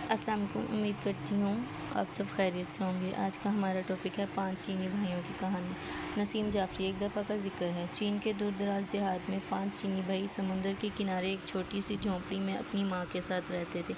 अस्सलाम वालेकुम। उम्मीद करती हूँ आप सब खैरियत से होंगे। आज का हमारा टॉपिक है 5 चीनी भाइयों की कहानी। नसीम जाफरी। एक दफ़ा का जिक्र है, चीन के दूर दराज देहात में 5 चीनी भाई समुंदर के किनारे एक छोटी सी झोंपड़ी में अपनी माँ के साथ रहते थे।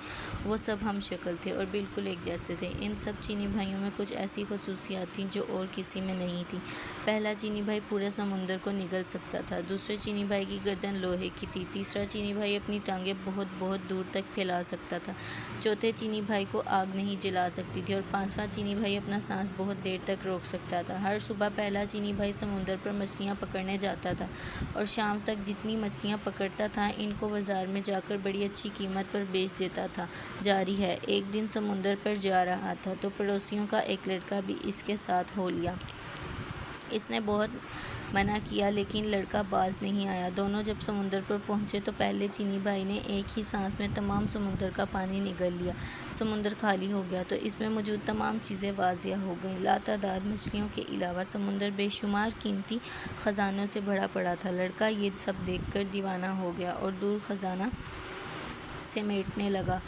वो सब हम शक्ल थे और बिल्कुल एक जैसे थे। इन सब चीनी भाइयों में कुछ ऐसी खसूसियात थीं जो और किसी में नहीं थी। पहला चीनी भाई पूरे समुंदर को निगल सकता था। दूसरे चीनी भाई की गर्दन लोहे की थी। तीसरा चीनी भाई अपनी टांगें बहुत बहुत दूर तक फैला सकता था। चौथे चीनी भाई को आग नहीं जला सकती थी और पांचवा चीनी भाई अपना सांस बहुत देर तक रोक सकता था। हर सुबह पहला चीनी भाई समुंदर पर मछलियाँ पकड़ने जाता था और शाम तक जितनी मछलियाँ पकड़ता था इनको बाजार में जाकर बड़ी अच्छी कीमत पर बेच देता था। जारी है, एक दिन समुंदर पर जा रहा था तो पड़ोसियों का एक लड़का भी इसके साथ हो लिया। इसने बहुत मना किया लेकिन लड़का बाज नहीं आया। दोनों जब समुंदर पर पहुंचे तो पहले चीनी भाई ने एक ही सांस में तमाम समुंदर का पानी निगल लिया। समुंदर खाली हो गया तो इसमें मौजूद तमाम चीज़ें वाजिया हो गईं। लातादाद मछलियों के अलावा समुंदर बेशुमार कीमती ख़जानों से भरा पड़ा था। लड़का ये सब देखकर दीवाना हो गया और दूर खजाना समेटने लगा।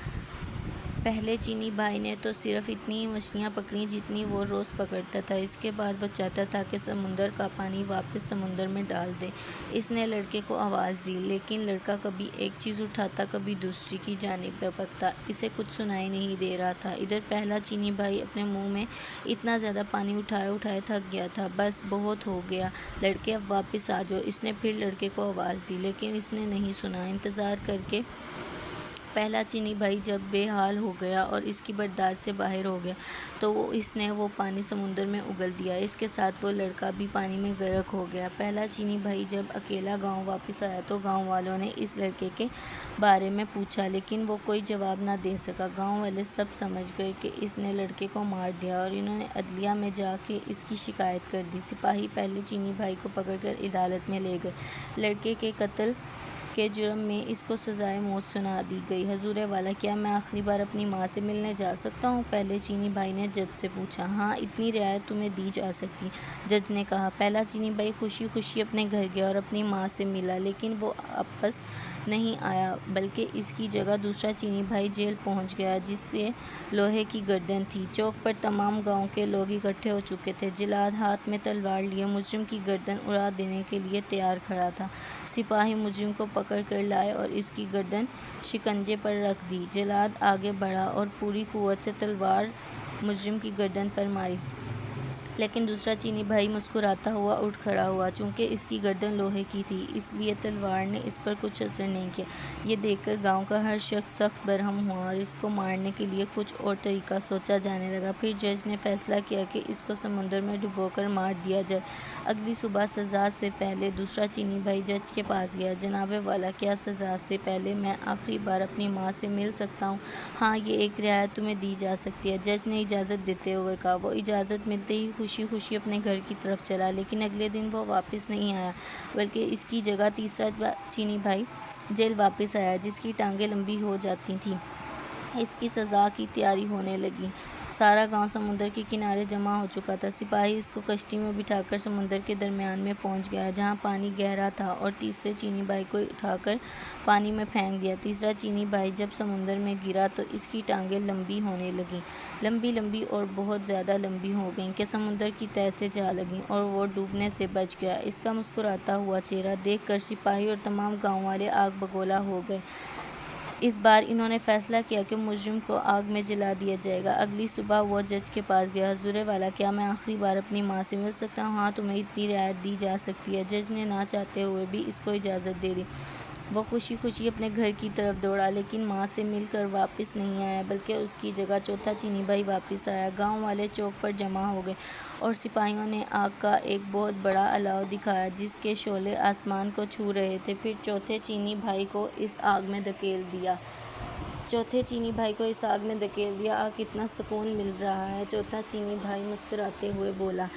पहले चीनी भाई ने तो सिर्फ इतनी ही मछलियाँ पकड़ी जितनी वो रोज़ पकड़ता था। इसके बाद वो चाहता था कि समुंदर का पानी वापस समुंदर में डाल दे। इसने लड़के को आवाज़ दी लेकिन लड़का कभी एक चीज़ उठाता कभी दूसरी की जानिब लपकता। इसे कुछ सुनाई नहीं दे रहा था। इधर पहला चीनी भाई अपने मुंह में इतना ज़्यादा पानी उठाए उठाए थक गया था। बस बहुत हो गया लड़के, अब वापस आ जाओ। इसने फिर लड़के को आवाज़ दी लेकिन इसने नहीं सुना। इंतज़ार करके पहला चीनी भाई जब बेहाल हो गया और इसकी बर्दाश्त से बाहर हो गया तो इसने वो पानी समुंदर में उगल दिया। इसके साथ वो लड़का भी पानी में गर्क हो गया। पहला चीनी भाई जब अकेला गांव वापस आया तो गांव वालों ने इस लड़के के बारे में पूछा लेकिन वो कोई जवाब ना दे सका। गांव वाले सब समझ गए कि इसने लड़के को मार दिया और इन्होंने अदलिया में जाके इसकी शिकायत कर दी। सिपाही पहले चीनी भाई को पकड़कर अदालत में ले गए। लड़के के कत्ल के जुर्म में इसको सजाए मौत सुना दी गई। हजूर वाला, क्या मैं आखिरी बार अपनी माँ से मिलने जा सकता हूँ? पहले चीनी भाई ने जज से पूछा। हाँ, इतनी रियायत तुम्हें दी जा सकती है, जज ने कहा। पहला चीनी भाई खुशी खुशी अपने घर गया और अपनी माँ से मिला लेकिन वो वापस नहीं आया बल्कि इसकी जगह दूसरा चीनी भाई जेल पहुंच गया जिससे लोहे की गर्दन थी। चौक पर तमाम गांव के लोग इकट्ठे हो चुके थे। जिलाद हाथ में तलवार लिए मुजरिम की गर्दन उड़ा देने के लिए तैयार खड़ा था। सिपाही मुजरिम को पकड़ कर लाए और इसकी गर्दन शिकंजे पर रख दी। जिलाद आगे बढ़ा और पूरी कुव्वत से तलवार मुजरिम की गर्दन पर मारी लेकिन दूसरा चीनी भाई मुस्कुराता हुआ उठ खड़ा हुआ। चूँकि इसकी गर्दन लोहे की थी इसलिए तलवार ने इस पर कुछ असर नहीं किया। ये देखकर गांव का हर शख्स सख्त बरहम हुआ और इसको मारने के लिए कुछ और तरीका सोचा जाने लगा। फिर जज ने फैसला किया कि इसको समुंदर में डुबोकर मार दिया जाए। अगली सुबह सज़ा से पहले दूसरा चीनी भाई जज के पास गया। जनाबे वाला, क्या सज़ा से पहले मैं आखिरी बार अपनी माँ से मिल सकता हूँ? हाँ, ये एक रियायत तुम्हें दी जा सकती है, जज ने इजाज़त देते हुए कहा। वो इजाज़त मिलते ही खुशी खुशी अपने घर की तरफ चला लेकिन अगले दिन वो वापस नहीं आया बल्कि इसकी जगह तीसरा चीनी भाई जेल वापस आया जिसकी टांगें लंबी हो जाती थीं। इसकी सज़ा की तैयारी होने लगी। सारा गांव समुंदर के किनारे जमा हो चुका था। सिपाही इसको कश्ती में बिठाकर समुंदर के दरमियान में पहुंच गया जहां पानी गहरा था और तीसरे चीनी भाई को उठाकर पानी में फेंक दिया। तीसरा चीनी भाई जब समुंदर में गिरा तो इसकी टांगें लंबी होने लगीं, लंबी लंबी और बहुत ज़्यादा लंबी हो गईं कि समुंदर की तह से जा लगीं और वो डूबने से बच गया। इसका मुस्कुराता हुआ चेहरा देखकर सिपाही और तमाम गाँव वाले आग बगोला हो गए। इस बार इन्होंने फैसला किया कि मुजरिम को आग में जला दिया जाएगा। अगली सुबह वो जज के पास गया। हजूर वाला, क्या मैं आखिरी बार अपनी माँ से मिल सकता हूँ? हाँ, तुम्हें इतनी रियायत दी जा सकती है, जज ने ना चाहते हुए भी इसको इजाज़त दे दी। वो खुशी खुशी अपने घर की तरफ दौड़ा लेकिन माँ से मिलकर वापस नहीं आया बल्कि उसकी जगह चौथा चीनी भाई वापस आया। गांव वाले चौक पर जमा हो गए और सिपाहियों ने आग का एक बहुत बड़ा अलाव दिखाया जिसके शोले आसमान को छू रहे थे। फिर चौथे चीनी भाई को इस आग में धकेल दिया। आग कितना सुकून मिल रहा है। चौथा चीनी भाई मुस्कुराते हुए बोला,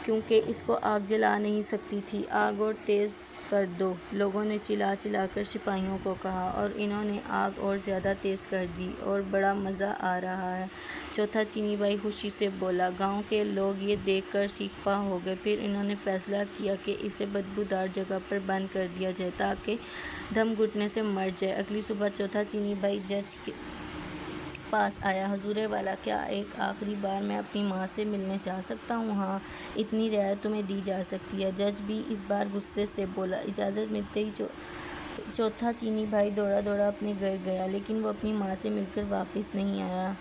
क्योंकि इसको आग जला नहीं सकती थी। आग और तेज़ कर दो, लोगों ने चिल्ला चिल्लाकर सिपाहियों को कहा और इन्होंने आग और ज़्यादा तेज़ कर दी और बड़ा मज़ा आ रहा है। चौथा चीनी भाई खुशी से बोला। गांव के लोग ये देखकर सीखपा हो गए। फिर इन्होंने फैसला किया कि इसे बदबूदार जगह पर बंद कर दिया जाए ताकि दम घुटने से मर जाए। अगली सुबह चौथा चीनी भाई जज के پاس آیا۔ حضور والا، کیا ایک آخری بار میں اپنی ماں سے ملنے جا سکتا ہوں؟ ہاں، اتنی رعایت تمہیں دی جا سکتی ہے۔ جج بھی اس بار غصے سے بولا۔ اجازت ملتے ہی چوتھا چینی بھائی دوڑا دوڑا اپنے گھر گیا، لیکن وہ اپنی ماں سے مل کر واپس نہیں آیا۔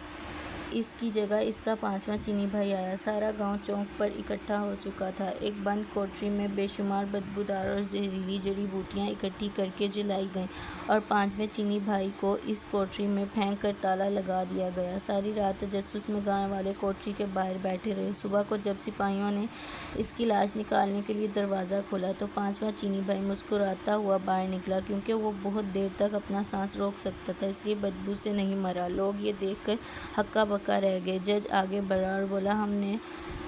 اس کی جگہ اس کا پانچواں چینی بھائی آیا۔ سارا گاؤں چوک پر اکٹھا ہو چکا تھا۔ ایک بند کوٹری میں بے شمار بدبودار اور زہریلی جڑی بوٹیاں اکٹھی کر کے جلائی گئیں اور پانچویں چینی بھائی کو اس کوٹری میں پھینک کر تالا لگا دیا گیا۔ ساری رات تجسس میں گاؤں والے کوٹری کے باہر بیٹھے رہے۔ صبح کو جب سپاہیوں نے اس کی لاش نکالنے کے لیے دروازہ کھولا تو پانچواں چینی بھائی مسکراتا ہوا باہر نکلا، کیونکہ وہ بہت دیر تک اپنا سانس روک سکتا تھا، اس لیے بدبو سے نہیں مرا۔ لوگ یہ دیکھ کر ہکا بکا رہ گئے۔ جج آگے بڑھا اور بولا، ہم نے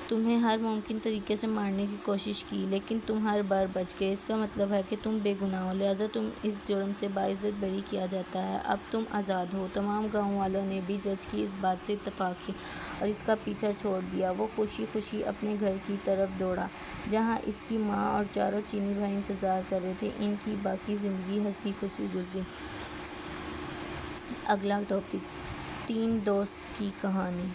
تمہیں ہر ممکن طریقے سے مارنے کی کوشش کی، لیکن تم ہر بار بچ گئے۔ اس کا مطلب ہے کہ تم بے گناہ ہو، لہٰذا تم اس جرم سے باعزت بری کیا جاتا ہے۔ اب تم آزاد ہو۔ تمام گاؤں والوں نے بھی جج کی اس بات سے اتفاق کیا اور اس کا پیچھا چھوڑ دیا۔ وہ خوشی خوشی اپنے گھر کی طرف دوڑا، جہاں اس کی ماں اور چاروں چینی بھائی انتظار کر رہے تھے۔ ان کی باقی زندگی ہنسی خوشی گزری۔ اگلا ٹاپک، تین دوست کی کہانی۔